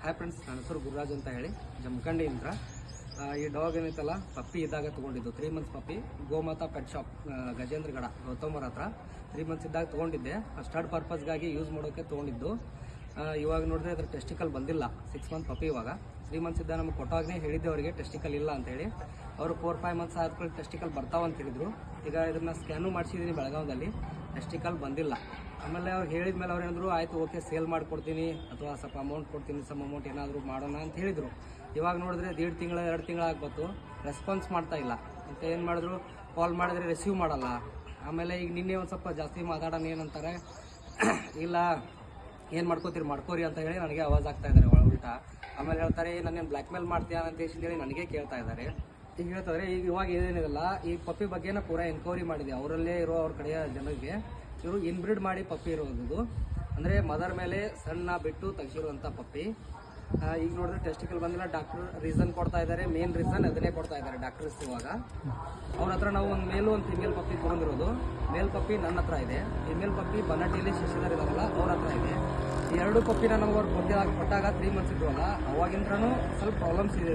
Hi friends, ನನ್ನ ಹೆಸರು ಗುರುರಾಜ್ ಅಂತ ಹೇಳಿ ಜಮಖಂಡಿಯಿಂದ. ಈ ಡಾಗ್ ಏನೈತಲ್ಲ ಪಪ್ಪಿ ಇದ್ದಾಗ ತೊಗೊಂಡಿದ್ದು 3 ಮಂತ್ಸ್ ಪಪ್ಪಿ. ಗೋಮಾತಾ ಪೆಟ್ ಶಾಪ್ ಗಜೇಂದ್ರ ಗಡ ಗೌತಮರ ಹತ್ರ 3 ಮಂತ್ಸ್ ಇದ್ದಾಗ ತೊಗೊಂಡಿದ್ದೆ. ಸ್ಟಡ್ ಪರ್ಪಸ್ಗಾಗಿ ಯೂಸ್ ಮಾಡೋಕ್ಕೆ ತೊಗೊಂಡಿದ್ದು. ಇವಾಗ ನೋಡಿದ್ರೆ ಅದ್ರ ಟೆಸ್ಟಿಕಲ್ ಬಂದಿಲ್ಲ. 6 ಮಂತ್ ಪಪ್ಪಿ. ಇವಾಗ 3 ಮಂತ್ಸ್ ಇದ್ದಾಗ ನಮಗೆ ಕೊಟ್ಟಾಗನೇ ಹೇಳಿದ್ದೆ ಅವರಿಗೆ ಟೆಸ್ಟಿಕಲ್ ಇಲ್ಲ ಅಂತೇಳಿ. ಅವರು 4-5 ಮಂತ್ಸ್ ಆದ್ಮೇಲೆ ಟೆಸ್ಟಿಕಲ್ ಬರ್ತಾವಂತ ಹೇಳಿದ್ರು. ಈಗ ಇದನ್ನು ಸ್ಕ್ಯಾನು ಮಾಡಿಸಿದ್ದೀನಿ ಬೆಳಗಾವದಲ್ಲಿ, ಟೆಸ್ಟಿಕಲ್ ಬಂದಿಲ್ಲ. ಆಮೇಲೆ ಅವ್ರು ಹೇಳಿದ ಮೇಲೆ ಅವ್ರು ಏನಾದ್ರು ಆಯಿತು ಓಕೆ ಸೇಲ್ ಮಾಡಿಕೊಡ್ತೀನಿ ಅಥವಾ ಸ್ವಲ್ಪ ಅಮೌಂಟ್ ಕೊಡ್ತೀನಿ, ಸಮ್ ಅಮೌಂಟ್ ಏನಾದರೂ ಮಾಡೋಣ ಅಂತ ಹೇಳಿದರು. ಇವಾಗ ನೋಡಿದ್ರೆ 1.5 ತಿಂಗಳು 2 ತಿಂಗಳು ಆಗ್ಬತ್ತು, ರೆಸ್ಪಾನ್ಸ್ ಮಾಡ್ತಾ ಇಲ್ಲ. ಮತ್ತು ಏನು ಮಾಡಿದ್ರು, ಕಾಲ್ ಮಾಡಿದ್ರೆ ರಿಸೀವ್ ಮಾಡಲ್ಲ. ಆಮೇಲೆ ಈಗ ನಿನ್ನೆ ಒಂದು ಸ್ವಲ್ಪ ಜಾಸ್ತಿ ಮಾತಾಡೋಣ ಏನಂತಾರೆ, ಇಲ್ಲ ಏನು ಮಾಡ್ಕೋರಿ ಅಂತ ಹೇಳಿ ನನಗೆ ಆವಾಜ್ ಆಗ್ತಾ ಇದ್ದಾರೆ ಉಲ್ಟಾ. ಆಮೇಲೆ ಹೇಳ್ತಾರೆ ನನ್ನೇನು ಬ್ಲ್ಯಾಕ್ ಮೇಲ್ ಮಾಡ್ತೀಯಾ ಅಂತ ಹೇಳಿ ನನಗೆ ಕೇಳ್ತಾ ಇದ್ದಾರೆ. ಈಗ ಹೇಳ್ತಾರೆ ಇವಾಗ ಏನೇನಿಲ್ಲ, ಈ ಪಪ್ಪಿ ಬಗ್ಗೆನ ಪೂರಾ ಎನ್ಕ್ವೈರಿ ಮಾಡಿದೆ ಅವರಲ್ಲೇ ಇರೋ ಅವ್ರ ಕಡೆಯ ಜನರಿಗೆ. ಇವರು ಇನ್ಬ್ರಿಡ್ ಮಾಡಿ ಪಪ್ಪಿ ಇರೋದು, ಅಂದರೆ ಮದರ್ ಮೇಲೆ ಸಣ್ಣ ಬಿಟ್ಟು ತೆಗೆಸಿರುವಂಥ ಪಪ್ಪಿ. ಈಗ ನೋಡಿದ್ರೆ ಟೆಸ್ಟಿಕಲ್ ಬಂದಿಲ್ಲ. ಡಾಕ್ಟರ್ ರೀಸನ್ ಕೊಡ್ತಾ ಇದ್ದಾರೆ, ಮೇನ್ ರೀಸನ್ ಅದನ್ನೇ ಕೊಡ್ತಾ ಇದ್ದಾರೆ ಡಾಕ್ಟರ್ಸ್. ಇವಾಗ ಅವ್ರ ಹತ್ರ ನಾವು ಒಂದು ಮೇಲು ಒಂದು ಫಿಮೇಲ್ ಪಪ್ಪಿ ತೊಗೊಂಡಿರೋದು. ಮೇಲ್ ಪಪ್ಪಿ ನನ್ನ ಹತ್ರ ಇದೆ, ಫಿಮೇಲ್ ಪಪ್ಪಿ ಬನ್ನಟ್ಟಿಯಲ್ಲಿ ಶಶಿಧರ್ ಇದಾರಲ್ಲ ಅವ್ರ ಹತ್ರ ಇದೆ. ಈ 2 ಪಪ್ಪಿನ ನಮ್ಗೆ ಅವ್ರು ಕೊಟ್ಟಾಗ 3 ಮಂತ್ಸ್ ಇದ್ವಲ್ಲ, ಅವಾಗಿಂದ್ರೂ ಸ್ವಲ್ಪ ಪ್ರಾಬ್ಲಮ್ಸ್ ಇದೆ.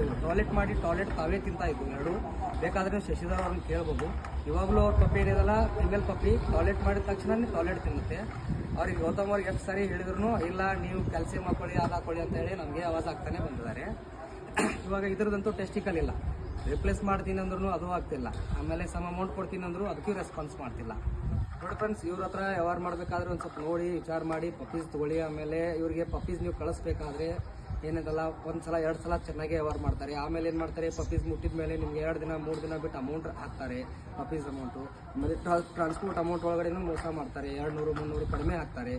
ಟಾಯ್ಲೆಟ್ ತಾವೇ ತಿಂತಾ ಇದ್ವು 2. ಬೇಕಾದ್ರೆ ಶಶಿಧರ್ ಅವ್ರನ್ನ ಕೇಳ್ಬೋದು. ಇವಾಗಲೂ ಅವ್ರ ಪಪ್ಪಿ ಏನಿದಲ್ಲ ಫಿಮೇಲ್ ಪಪ್ಪಿ ಟಾಯ್ಲೆಟ್ ಮಾಡಿದ ತಕ್ಷಣ ಟಾಯ್ಲೆಟ್ ತಿನ್ನುತ್ತೆ. ಅವ್ರಿಗೆ ಗೌತಮ್ ಅವ್ರಿಗೆ ಎಷ್ಟು ಸರಿ ಹೇಳಿದ್ರು ಇಲ್ಲ ನೀವು ಕ್ಯಾಲ್ಸಿಯಂ ಹಾಕೊಳ್ಳಿ ಅದು ಹಾಕೊಳ್ಳಿ ಅಂತ ಹೇಳಿ ನಮಗೆ ಆವಾಜ್ ಆಗ್ತಾನೆ ಬಂದಿದ್ದಾರೆ. ಇವಾಗ ಇದ್ರದಂತೂ ಟೆಸ್ಟಿಕಲ್ ಇಲ್ಲ. ರಿಪ್ಲೇಸ್ ಮಾಡ್ತೀನಿ ಅಂದ್ರೂ ಅದು ಆಗ್ತಿಲ್ಲ. ಆಮೇಲೆ ಸಮ್ ಅಮೌಂಟ್ ಕೊಡ್ತೀನಿ ಅಂದರೂ ಅದಕ್ಕೂ ರೆಸ್ಪಾನ್ಸ್ ಮಾಡ್ತಿಲ್ಲ. ನೋಡಿ ಫ್ರೆಂಡ್ಸ್, ಇವ್ರ ಹತ್ರ ವ್ಯವಹಾರ ಮಾಡಬೇಕಾದ್ರೆ ಒಂದು ಸ್ವಲ್ಪ ನೋಡಿ ವಿಚಾರ ಮಾಡಿ ಪಪ್ಪೀಸ್ ತೊಗೊಳ್ಳಿ. ಆಮೇಲೆ ಇವರಿಗೆ ಪಪ್ಪೀಸ್ ನೀವು ಕಳಿಸ್ಬೇಕಾದ್ರೆ ಏನಿದಲ್ಲ 1 ಸಲ 2 ಸಲ ಚೆನ್ನಾಗಿ ವ್ಯವಹಾರ ಮಾಡ್ತಾರೆ. ಆಮೇಲೆ ಏನು ಮಾಡ್ತಾರೆ, ಪಪ್ಪೀಸ್ ಮುಟ್ಟಿದ ಮೇಲೆ ನಿಮ್ಗೆ 2 ದಿನ 3 ದಿನ ಬಿಟ್ಟು ಅಮೌಂಟ್ ಹಾಕ್ತಾರೆ, ಪಪ್ಪೀಸ್ ಅಮೌಂಟು. ಆಮೇಲೆ ಟ್ರಾನ್ಸ್ಪೋರ್ಟ್ ಅಮೌಂಟ್ ಒಳಗಡೆನೂ ಮೋಸ ಮಾಡ್ತಾರೆ, 200-300 ಕಡಿಮೆ ಹಾಕ್ತಾರೆ.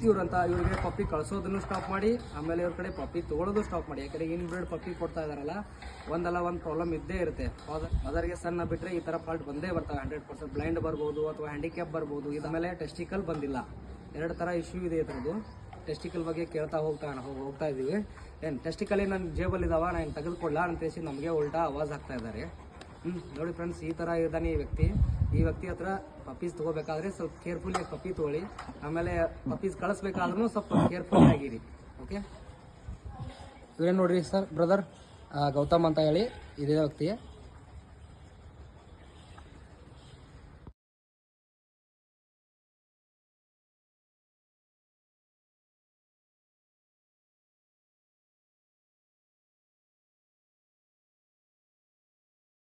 ಇವರಿಗೆ ಪಪ್ಪಿ ಕಳಿಸೋದನ್ನು ಸ್ಟಾಪ್ ಮಾಡಿ, ಆಮೇಲೆ ಇವ್ರ ಕಡೆ ಪಪ್ಪಿ ತೊಗೊಳೋದು ಸ್ಟಾಪ್ ಮಾಡಿ. ಯಾಕಂದರೆ ಇನ್ಬ್ರಿಡ್ ಪಪ್ಪಿ ಕೊಡ್ತಾ ಇದ್ದಾರಲ್ಲ, ಒಂದಲ್ಲ ಒಂದು ಪ್ರಾಬ್ಲಮ್ ಇದ್ದೇ ಇರುತ್ತೆ. ಅದರಿಗೆ ಸಣ್ಣ ಬಿಟ್ಟರೆ ಈ ಥರ ಫಾಲ್ಟ್ ಬಂದೇ ಬರ್ತವೆ. 100% ಬ್ಲೈಂಡ್ ಬರ್ಬೋದು ಅಥವಾ ಹ್ಯಾಂಡಿಕ್ಯಾಪ್ ಬರ್ಬೋದು. ಇದಾದಮೇಲೆ ಟೆಸ್ಟಿಕಲ್ ಬಂದಿಲ್ಲ. 2 ಥರ ಇಶ್ಯೂ ಇದೆ ಇದ್ರದ್ದು. ಟೆಸ್ಟಿಕಲ್ ಬಗ್ಗೆ ಕೇಳ್ತಾ ಹೋಗ್ತಾ ಇದ್ದೀವಿ. ಏನು ಟೆಸ್ಟಿಕಲ್ ನನ್ನ ಜೇಬಲ್ಲಿ ಇದಾವ, ನಾನು ತೆಗೆದುಕೊಳ್ಳ ಅಂತೇಸಿ ನಮಗೆ ಉಲ್ಟಾ ಆವಾಜ್ ಆಗ್ತಾ ಇದ್ದಾರೆ. ನೋಡಿ ಫ್ರೆಂಡ್ಸ್, ಈ ಥರ ಇದ್ದಾನೆ ಈ ವ್ಯಕ್ತಿ ಹತ್ರ ಪಪ್ಪೀಸ್ ತೊಗೋಬೇಕಾದ್ರೆ ಸ್ವಲ್ಪ ಕೇರ್ಫುಲ್ಲಾಗಿ ಪಪ್ಪಿ ತೊಗೊಳ್ಳಿ. ಆಮೇಲೆ ಪಪ್ಪೀಸ್ ಕಳಿಸ್ಬೇಕಾದ್ರೂ ಸ್ವಲ್ಪ ಕೇರ್ಫುಲ್ ಆಗಿರಿ. ಓಕೆ, ಇವೇನು ನೋಡ್ರಿ ಸರ್, ಬ್ರದರ್ ಗೌತಮ್ ಅಂತ ಹೇಳಿ ಇದೇ ವ್ಯಕ್ತಿ.